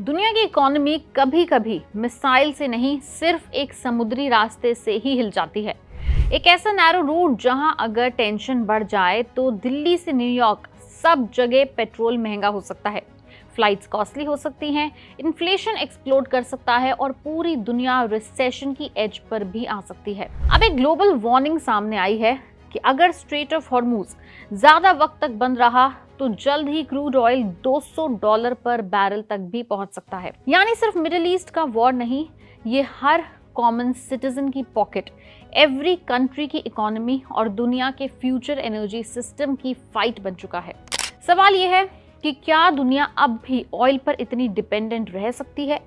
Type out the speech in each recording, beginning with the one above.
दुनिया की इकोनॉमी कभी कभी मिसाइल से नहीं, सिर्फ एक समुद्री रास्ते से ही हिल जाती है। एक ऐसा नैरो रूट जहां अगर टेंशन बढ़ जाए तो दिल्ली से न्यूयॉर्क सब जगह पेट्रोल महंगा हो सकता है, फ्लाइट्स कॉस्टली हो सकती हैं, इन्फ्लेशन एक्सप्लोड कर सकता है और पूरी दुनिया रिसेशन की एज पर भी आ सकती है। अब एक ग्लोबल वार्निंग सामने आई है कि अगर स्ट्रेट ऑफ हॉर्मूज ज्यादा वक्त तक बंद रहा तो जल्द ही क्रूड ऑयल $200 पर बैरल तक भी पहुंच सकता है। यानी सिर्फ मिडिल ईस्ट का वॉर नहीं, ये हर कॉमन सिटीजन की पॉकेट, एवरी कंट्री की इकोनॉमी और दुनिया के फ्यूचर एनर्जी सिस्टम की फाइट बन चुका है। सवाल यह है कि क्या दुनिया अब भी ऑयल पर इतनी डिपेंडेंट रह सकती है?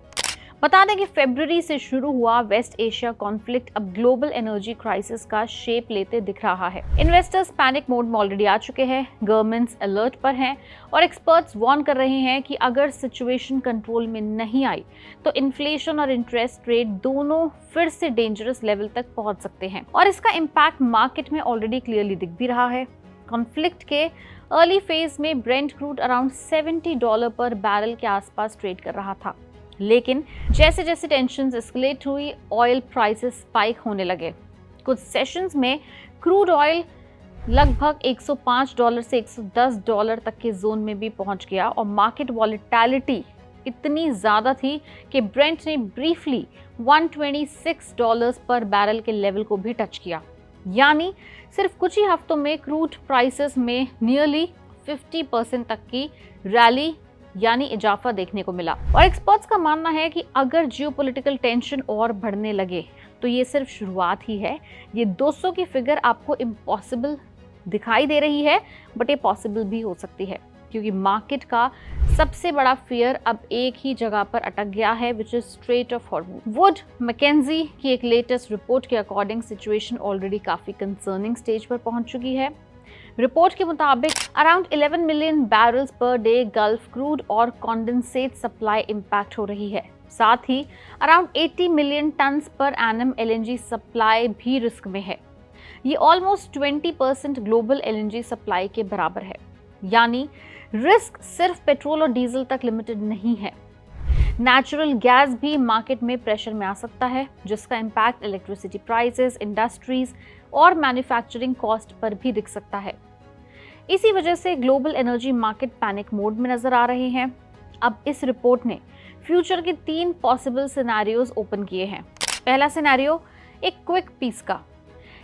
बता दें कि फरवरी से शुरू हुआ वेस्ट एशिया कॉन्फ्लिक्ट अब ग्लोबल एनर्जी क्राइसिस का शेप लेते दिख रहा है। इन्वेस्टर्स पैनिक मोड में ऑलरेडी आ चुके हैं, गवर्नमेंट्स अलर्ट पर हैं और एक्सपर्ट्स वार्न कर रहे हैं कि अगर सिचुएशन कंट्रोल में नहीं आई तो इन्फ्लेशन और इंटरेस्ट रेट दोनों फिर से डेंजरस लेवल तक पहुंच सकते हैं और इसका इम्पैक्ट मार्केट में ऑलरेडी क्लियरली दिख भी रहा है। कॉन्फ्लिक्ट के अर्ली फेज में ब्रेंट क्रूड अराउंड $70 पर बैरल के आसपास ट्रेड कर रहा था, लेकिन जैसे जैसे टेंशन्स एस्केलेट हुई, ऑयल प्राइसेस स्पाइक होने लगे। कुछ सेशंस में क्रूड ऑयल लगभग $105 से $110 तक के जोन में भी पहुंच गया और मार्केट वॉलेटिलिटी इतनी ज्यादा थी कि ब्रेंट ने ब्रीफली $126 पर बैरल के लेवल को भी टच किया। यानी सिर्फ कुछ ही हफ्तों में क्रूड प्राइसेस में नियरली 50% तक की रैली यानी इजाफा देखने को मिला। और एक्सपर्ट्स का मानना है कि अगर जियोपॉलिटिकल टेंशन और बढ़ने लगे तो ये सिर्फ शुरुआत ही है। ये 200 की फिगर आपको इम्पॉसिबल दिखाई दे रही है, बट ये पॉसिबल भी हो सकती है क्योंकि मार्केट का सबसे बड़ा फियर अब एक ही जगह पर अटक गया है, which is strait of Hormuz. Wood Mackenzie की एक लेटेस्ट रिपोर्ट के अकॉर्डिंग सिचुएशन ऑलरेडी काफी कंसर्निंग स्टेज पर पहुंच चुकी है। रिपोर्ट के मुताबिक around 11 million barrels per day Gulf crude और कॉन्डेंसेट सप्लाई इंपैक्ट हो रही है। साथ ही around 80 million tonnes per annum LNG supply भी रिस्क में है। ये ऑलमोस्ट 20% ग्लोबल एलएनजी सप्लाई के बराबर है। यानी रिस्क सिर्फ पेट्रोल और डीजल तक लिमिटेड नहीं है, नेचुरल गैस भी मार्केट में प्रेशर में आ सकता है, जिसका इम्पैक्ट इलेक्ट्रिसिटी प्राइसेस, इंडस्ट्रीज और मैन्युफैक्चरिंग कॉस्ट पर भी दिख सकता है। इसी वजह से global energy market panic mode में नजर आ रहे हैं। अब इस रिपोर्ट ने फ्यूचर के 3 पॉसिबल सिनेरियोज ओपन किए हैं। पहला सिनेरियो एक क्विक पीस का।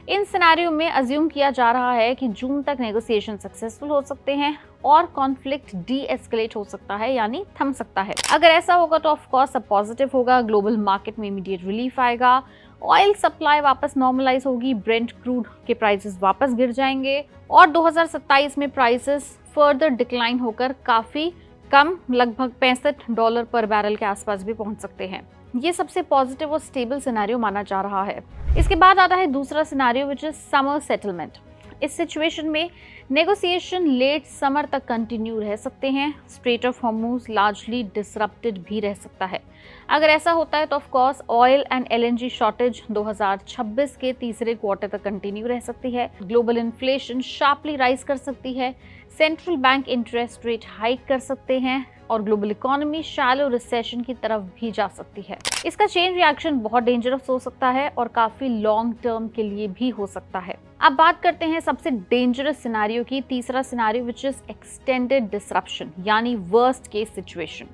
इन सिनेरियो में अज्यूम किया जा रहा है कि जून तक नेगोशिएशन सक्सेसफुल हो सकते हैं और कॉन्फ्लिक्ट डी एस्केलेट हो सकता है, यानी थम सकता है। अगर ऐसा होगा तो ऑफ कोर्स सब पॉजिटिव होगा, ग्लोबल मार्केट में इमीडिएट रिलीफ आएगा, ऑयल सप्लाई वापस नॉर्मलाइज होगी, ब्रेंट क्रूड के प्राइसेस वापस गिर जाएंगे और 2027 में प्राइसेस फर्दर डिक्लाइन होकर काफी कम, लगभग $65 पर बैरल के आसपास भी पहुंच सकते हैं। ये सबसे पॉजिटिव और स्टेबल सिनेरियो माना जा रहा है। इसके बाद आता है दूसरा scenario, which is summer settlement. इस सिचुएशन में नेगोशिएशन लेट समर तक कंटिन्यू रह सकते हैं, straight of Hormuz largely disrupted भी रह सकता है। अगर ऐसा होता है तो of course oil and LNG shortage 2026 के तीसरे क्वार्टर तक कंटिन्यू रह सकती है, ग्लोबल इन्फ्लेशन शार्पली राइज कर सकती है, central bank interest rate hike कर सकते हैं और ग्लोबल इकोनॉमी शैलो रिसेशन की तरफ भी जा सकती है। इसका चेन रिएक्शन बहुत डेंजरस हो सकता है और काफी लॉन्ग टर्म के लिए भी हो सकता है। अब बात करते हैं सबसे डेंजरस सिनेरियो की। तीसरा scenario which is extended disruption, यानी वर्स्ट केस सिचुएशन।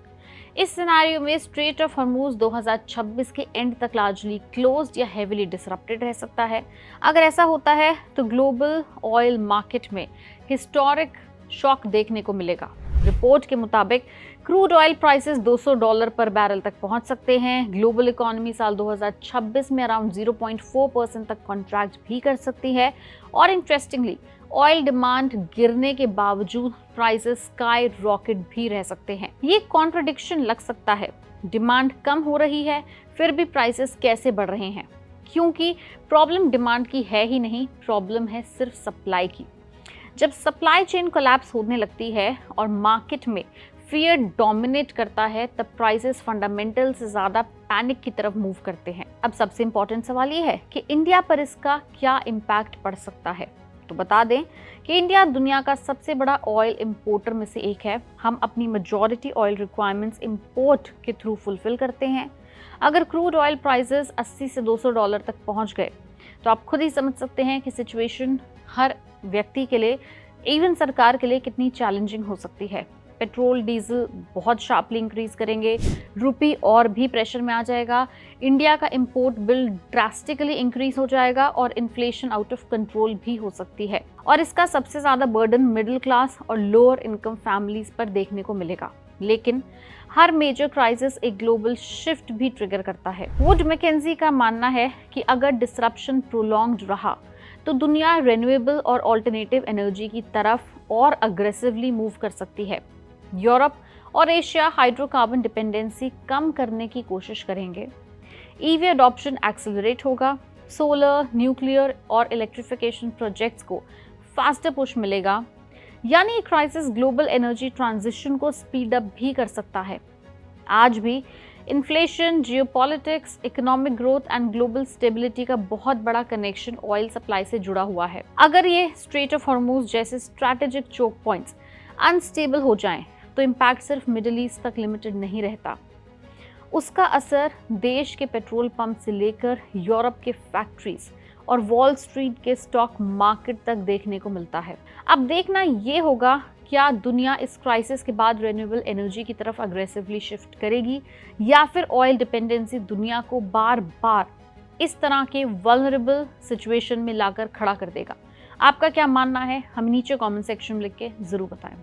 इस सिनेरियो में स्ट्रेट ऑफ हॉर्मूज 2026 के एंड तक लार्जली क्लोज्ड या हेवीली डिसरप्टेड रह सकता है। अगर ऐसा होता है तो ग्लोबल ऑयल मार्केट में हिस्टोरिक शॉक देखने को मिलेगा। रिपोर्ट के मुताबिक क्रूड ऑयल प्राइसेस $200 पर बैरल तक पहुंच सकते हैं। ग्लोबल इकोनॉमी साल 2026 में अराउंड 0.4% तक कॉन्ट्रैक्ट भी कर सकती है और इंटरेस्टिंगली ऑयल डिमांड गिरने के बावजूद प्राइसेस स्काई रॉकेट भी रह सकते हैं। ये कॉन्ट्रडिक्शन लग सकता है, डिमांड कम हो रही है फिर भी प्राइसेस कैसे बढ़ रहे हैं? क्योंकि प्रॉब्लम डिमांड की है ही नहीं, प्रॉब्लम है सिर्फ सप्लाई की। जब सप्लाई चेन कोलैप्स होने लगती है और मार्केट में फियर डोमिनेट करता है, तब प्राइसेस फंडामेंटल से ज्यादा पैनिक की तरफ मूव करते हैं। अब सबसे इंपॉर्टेंट सवाल ये है कि इंडिया पर इसका क्या इम्पैक्ट पड़ सकता है। तो बता दें कि इंडिया दुनिया का सबसे बड़ा ऑयल इंपोर्टर में से एक है। हम अपनी मेजॉरिटी ऑयल रिक्वायरमेंट्स इंपोर्ट के थ्रू फुलफिल करते हैं। अगर क्रूड ऑयल प्राइसेस 80 से $200 तक पहुंच गए तो आप खुद ही समझ सकते हैं कि सिचुएशन हर व्यक्ति के लिए, इवन सरकार के लिए कितनी चैलेंजिंग हो सकती है। पेट्रोल डीजल बहुत शार्पली इंक्रीज करेंगे, रुपी और भी प्रेशर में आ जाएगा, इंडिया का इंपोर्ट बिल ड्रास्टिकली इंक्रीज हो जाएगा और इन्फ्लेशन आउट ऑफ कंट्रोल भी हो सकती है। और इसका सबसे ज्यादा बर्डन मिडिल क्लास और लोअर इनकम फैमिलीज पर देखने को मिलेगा। लेकिन हर मेजर क्राइसिस एक ग्लोबल शिफ्ट भी ट्रिगर करता है। वुड मैकेंजी का मानना है कि अगर डिसरप्शन प्रोलॉन्ग्ड रहा तो दुनिया रिन्यूएबल और ऑल्टरनेटिव एनर्जी की तरफ और अग्रेसिवली मूव कर सकती है। यूरोप और एशिया हाइड्रोकार्बन डिपेंडेंसी कम करने की कोशिश करेंगे। ईवी अडॉप्शन एक्सेलरेट होगा, सोलर, न्यूक्लियर और इलेक्ट्रिफिकेशन प्रोजेक्ट्स को फास्टर पुश मिलेगा। यानी क्राइसिस ग्लोबल एनर्जी ट्रांजिशन को स्पीड अप भी कर सकता है। आज भी inflation, geopolitics, economic growth and global stability का बहुत बड़ा कनेक्शन ऑयल सप्लाई से जुड़ा हुआ है। अगर ये स्ट्रेट ऑफ हॉर्मुज जैसे स्ट्रैटेजिक चोक पॉइंट्स अनस्टेबल हो जाएं तो इम्पैक्ट सिर्फ मिडिल ईस्ट तक लिमिटेड नहीं रहता। उसका असर देश के पेट्रोल पंप से लेकर यूरोप के फैक्ट्रीज और वॉल स्ट्रीट के स्टॉक मार्केट तक देखने को मिलता है। अब देखना ये होगा, क्या दुनिया इस क्राइसिस के बाद रिन्यूएबल एनर्जी की तरफ अग्रेसिवली शिफ्ट करेगी या फिर ऑयल डिपेंडेंसी दुनिया को बार बार इस तरह के वल्नरेबल सिचुएशन में लाकर खड़ा कर देगा। आपका क्या मानना है, हमें नीचे कमेंट सेक्शन में लिख के जरूर बताएं।